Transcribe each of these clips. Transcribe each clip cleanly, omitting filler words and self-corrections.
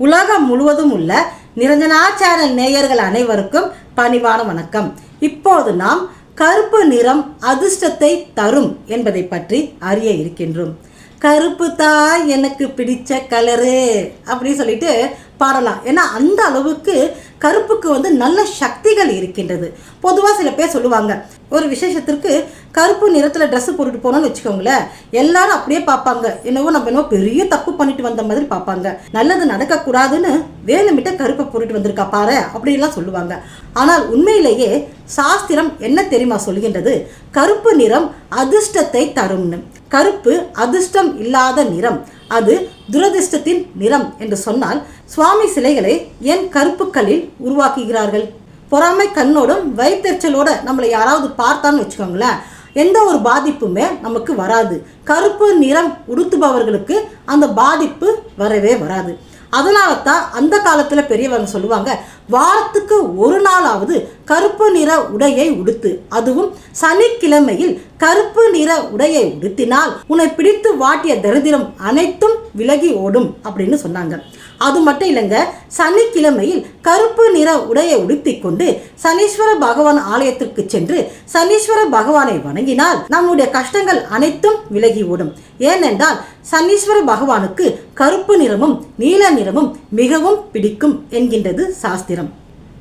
உலகம் முழுவதும் உள்ள நிரஞ்சனா சேனல் நேயர்கள் அனைவருக்கும் பணிவான வணக்கம். இப்போது நாம் கருப்பு நிறம் அதிர்ஷ்டத்தை தரும் என்பதை பற்றி அறிய இருக்கின்றோம். கருப்பு தான் எனக்கு பிடிச்ச கலரு அப்படின்னு சொல்லிட்டு பாடலாம். ஏன்னா அந்த அளவுக்கு கருப்புக்கு நல்ல சக்திகள் இருக்கின்றது. பொதுவாக சில பேர் சொல்லுவாங்க, ஒரு விசேஷத்திற்கு கருப்பு நிறத்தில் ட்ரெஸ்ஸு போட்டுட்டு போனோம்னு வச்சுக்கோங்களேன், எல்லாரும் அப்படியே பார்ப்பாங்க, நம்ம பெரிய தப்பு பண்ணிட்டு வந்த மாதிரி பார்ப்பாங்க. நல்லது நடக்கக்கூடாதுன்னு வேணுமிட்ட கருப்பை போட்டுட்டு வந்திருக்கா பாரு அப்படின்லாம் சொல்லுவாங்க. ஆனால் உண்மையிலேயே சாஸ்திரம் என்ன தெரியுமா சொல்கின்றது? கருப்பு நிறம் அதிர்ஷ்டத்தை தரும்னு. கருப்பு அதிர்ஷ்டம் இல்லாத நிறம், அது துரதிர்ஷ்டத்தின் நிறம் என்று சொன்னால் சுவாமி சிலைகளை ஏன் கருப்புக்களில் உருவாக்குகிறார்கள்? பொறாமை கண்ணோடும் வயிற்றெரிச்சலோட நம்மளை யாராவது பார்த்தான்னு வச்சுக்கோங்களேன், எந்த ஒரு பாதிப்புமே நமக்கு வராது. கருப்பு நிறம் உடுத்துபவர்களுக்கு அந்த பாதிப்பு வரவே வராது. அதனால தான் அந்த காலத்தில் பெரியவங்க சொல்லுவாங்க, வாரத்துக்கு ஒரு நாளாவது கருப்பு நிற உடையை உடுத்து, அதுவும் சனிக்கிழமையில் கருப்பு நிற உடையை உடுத்தினால் உன்னை பிடித்து வாட்டிய தரித்திரம் அனைத்தும் விலகி ஓடும் அப்படின்னு சொன்னாங்க. அது மட்டும் இல்லைங்க, சனிக்கிழமையில் கருப்பு நிற உடையை உடுத்தி கொண்டு சனீஸ்வர பகவான் ஆலயத்திற்கு சென்று சனீஸ்வர பகவானை வணங்கினால் நம்முடைய கஷ்டங்கள் அனைத்தும் விலகி ஓடும். ஏனென்றால் சனீஸ்வர பகவானுக்கு கருப்பு நிறமும் நீல நிறமும் மிகவும் பிடிக்கும் என்கின்றது சாஸ்திரம்.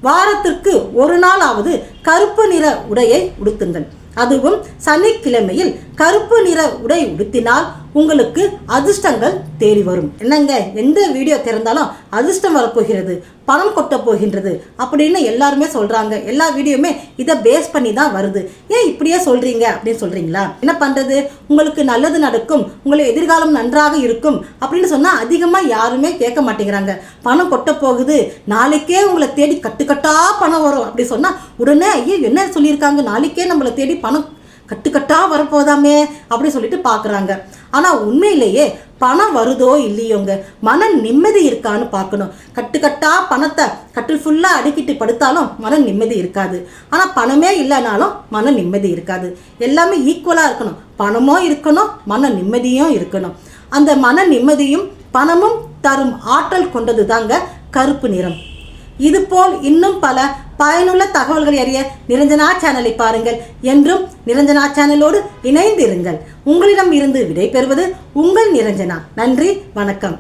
வாரத்திற்கு ஒரு நாளாவது கருப்பு நிற உடையை உடுத்துங்கள், அதுவும் சனிக்கிழமையில் கருப்பு நிற உடை உடுத்தினால் உங்களுக்கு அதிர்ஷ்டங்கள் தேடி வரும். என்னங்க, எந்த வீடியோ திறந்தாலும் அதிர்ஷ்டம் வரப்போகிறது, பணம் கொட்ட போகின்றது அப்படின்னு எல்லாருமே சொல்றாங்க. எல்லா வீடியோமே இதை பேஸ் பண்ணி தான் வருது. ஏன் இப்படியே சொல்றீங்க அப்படின்னு சொல்றீங்களா? என்ன பண்றது, உங்களுக்கு நல்லது நடக்கும், உங்களுக்கு எதிர்காலம் நன்றாக இருக்கும் அப்படின்னு சொன்னா அதிகமா யாருமே கேட்க மாட்டேங்கிறாங்க. பணம் கொட்ட போகுது, நாளைக்கே உங்களை தேடி கட்டுக்கட்டா பணம் வரும் அப்படி சொன்னா உடனே ஐயோ என்ன சொல்லியிருக்காங்க, நாளைக்கே நம்மளை தேடி பணம் கட்டுக்கட்டா வரப்போதாமே அப்படி சொல்லிட்டு பார்க்குறாங்க. ஆனால் உண்மையிலேயே பணம் வருதோ இல்லையோங்க, மன நிம்மதி இருக்கான்னு பார்க்கணும். கட்டுக்கட்டா பணத்தை கட்டில் ஃபுல்லாக அடுக்கிட்டு படுத்தாலும் மன நிம்மதி இருக்காது. ஆனால் பணமே இல்லைனாலும் மன நிம்மதி இருக்காது. எல்லாமே ஈக்குவலாக இருக்கணும், பணமும் இருக்கணும், மன நிம்மதியும் இருக்கணும். அந்த மன நிம்மதியும் பணமும் தரும் ஆற்றல் கொண்டது தாங்க கருப்பு நிறம். இதுபோல் இன்னும் பல பயனுள்ள தகவல்களை அறிய நிரஞ்சனா சேனலை பாருங்கள். என்றும் நிரஞ்சனா சேனலோடு இணைந்திருங்கள். உங்களிடம் இருந்து விடை பெறுவது உங்கள் நிரஞ்சனா. நன்றி, வணக்கம்.